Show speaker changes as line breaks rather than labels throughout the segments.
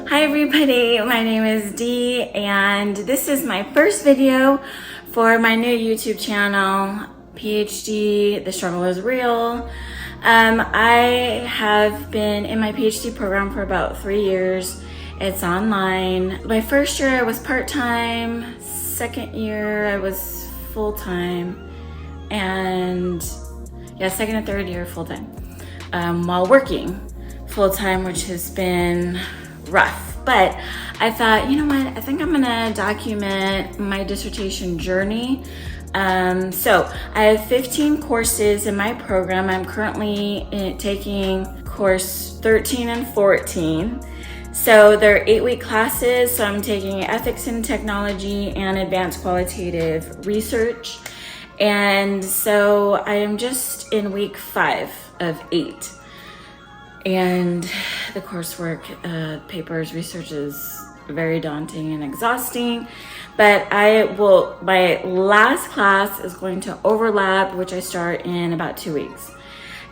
Hi everybody, my name is Dee and this is my first video for my new YouTube channel, PhD, The Struggle is Real. I have been in my PhD program for about 3 years. It's online. My first year I was part-time, second year I was full-time, and second and third year full-time, while working full-time, which has been rough. But I thought, you know what, I think I'm gonna document my dissertation journey. So I have 15 courses in my program. I'm currently taking course 13 and 14. So they're 8-week classes. So I'm taking ethics in technology and advanced qualitative research. And so I am just in week 5 of 8. And the coursework, papers, research is very daunting and exhausting. But my last class is going to overlap, which I start in about 2 weeks.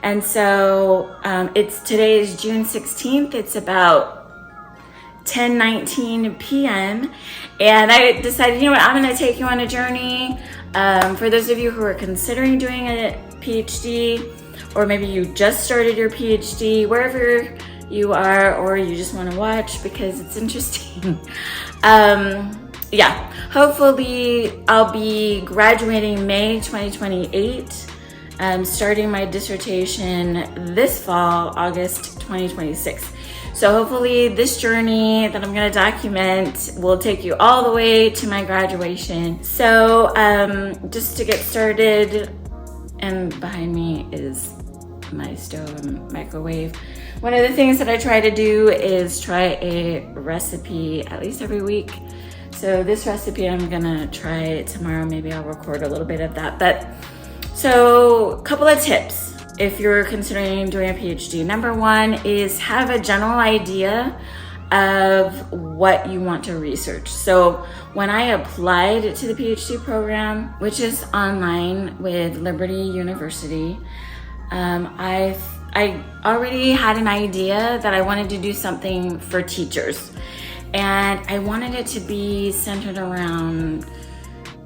And so today is June 16th. It's about 10:19 p.m. And I decided, you know what, I'm gonna take you on a journey. For those of you who are considering doing a PhD, or maybe you just started your PhD, wherever you are, or you just want to watch because it's interesting. Hopefully I'll be graduating May 2028, starting my dissertation this fall, August 2026. So hopefully this journey that I'm going to document will take you all the way to my graduation. So just to get started, and behind me is my stove and microwave. One of the things that I try to do is try a recipe at least every week. So this recipe I'm gonna try tomorrow. Maybe I'll record a little bit of that. But so a couple of tips if you're considering doing a PhD. Number one is have a general idea of what you want to research. So when I applied to the PhD program, which is online with Liberty University, I already had an idea that I wanted to do something for teachers, and I wanted it to be centered around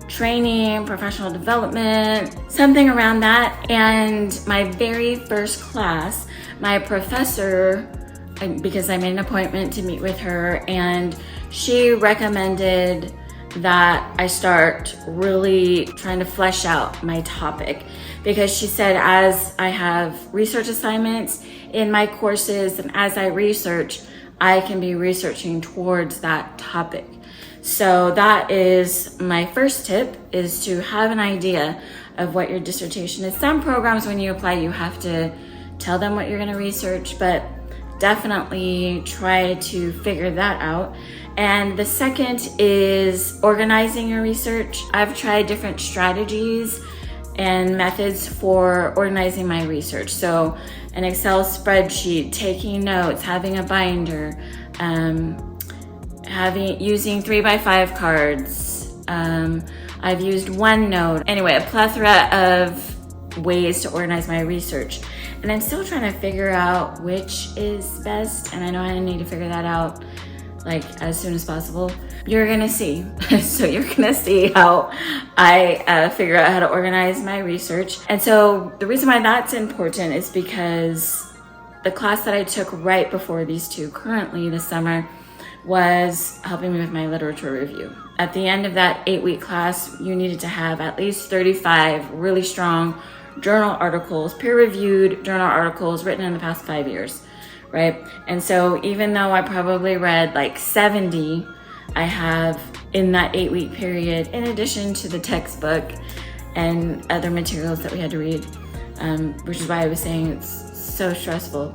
training, professional development, something around that. And my very first class, my professor, because I made an appointment to meet with her, and she recommended that I start really trying to flesh out my topic, because she said as I have research assignments in my courses and as I research, I can be researching towards that topic. So that is my first tip, is to have an idea of what your dissertation is. Some programs when you apply you have to tell them what you're going to research, but definitely try to figure that out. And the second is organizing your research. I've tried different strategies and methods for organizing my research. So an Excel spreadsheet, taking notes, having a binder, using 3x5 cards. I've used OneNote. Anyway, a plethora of ways to organize my research. And I'm still trying to figure out which is best, and I know I need to figure that out like as soon as possible. You're gonna see. So you're gonna see how I figure out how to organize my research. And so the reason why that's important is because the class that I took right before these two currently this summer was helping me with my literature review. At the end of that 8-week class, you needed to have at least 35 really strong journal articles, peer-reviewed journal articles written in the past 5 years, right? And so even though I probably read like 70, I have in that 8-week period, in addition to the textbook and other materials that we had to read, which is why I was saying it's so stressful.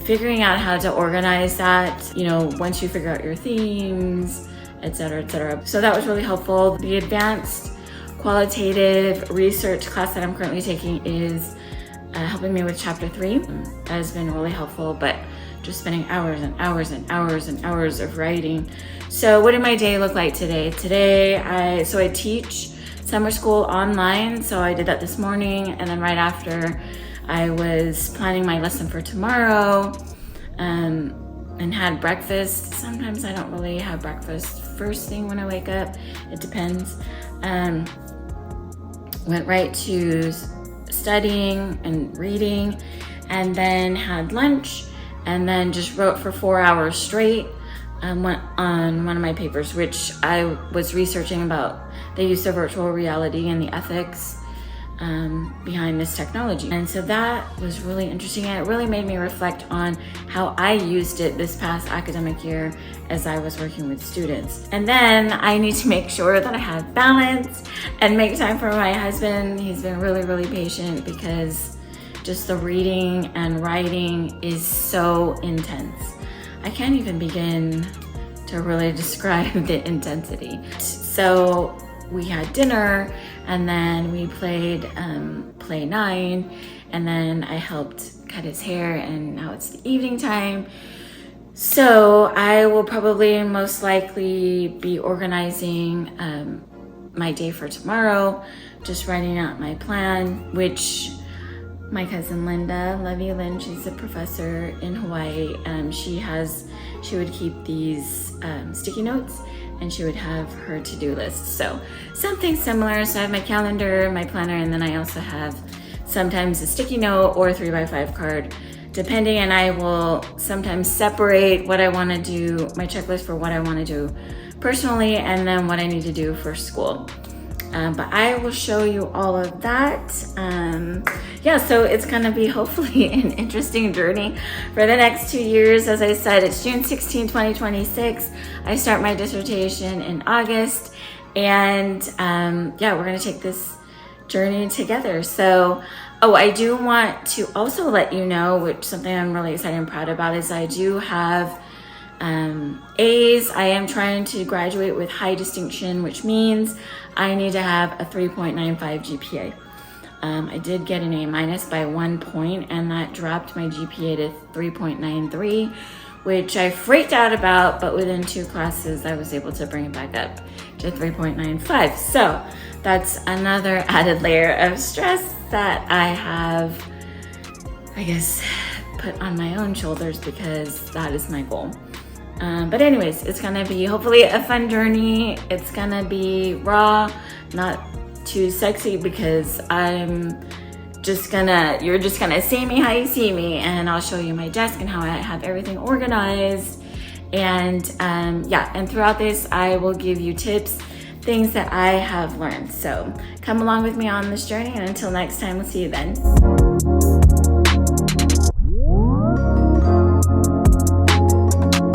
Figuring out how to organize that, once you figure out your themes, et cetera, et cetera. So that was really helpful. The advanced qualitative research class that I'm currently taking is helping me with chapter 3. That has been really helpful, but just spending hours and hours and hours and hours of writing. So what did my day look like today? Today, I teach summer school online, so I did that this morning, and then right after I was planning my lesson for tomorrow, and had breakfast. Sometimes I don't really have breakfast first thing when I wake up. It depends. Went right to studying and reading, and then had lunch, and then just wrote for 4 hours straight. Went on one of my papers, which I was researching about the use of virtual reality and the ethics behind this technology. And so that was really interesting, and it really made me reflect on how I used it this past academic year as I was working with students. And then I need to make sure that I have balance and make time for my husband. He's been really, really patient, because just the reading and writing is so intense. I can't even begin to really describe the intensity. So we had dinner, and then we played Play 9, and then I helped cut his hair, and now it's the evening time. So I will probably most likely be organizing my day for tomorrow, just writing out my plan, which my cousin Linda, love you Lynn, she's a professor in Hawaii. She would keep these sticky notes, and she would have her to-do list. So something similar. So I have my calendar, my planner, and then I also have sometimes a sticky note or a 3x5 card, depending. And I will sometimes separate what I want to do, my checklist for what I want to do personally, and then what I need to do for school. But I will show you all of that. So it's gonna be hopefully an interesting journey for the next 2 years. As I said, it's June 16, 2026. I start my dissertation in August, and we're gonna take this journey together. So, I do want to also let you know, which something I'm really excited and proud about, is I do have A's. I am trying to graduate with high distinction, which means I need to have a 3.95 GPA. I did get an A- by 1 point, and that dropped my GPA to 3.93, which I freaked out about, but within 2 classes, I was able to bring it back up to 3.95. So that's another added layer of stress that I have, I guess, put on my own shoulders, because that is my goal. But anyways, it's gonna be hopefully a fun journey. It's gonna be raw, not too sexy, because you're just gonna see me how you see me, and I'll show you my desk and how I have everything organized. And and throughout this, I will give you tips, things that I have learned. So come along with me on this journey, and until next time, we'll see you then.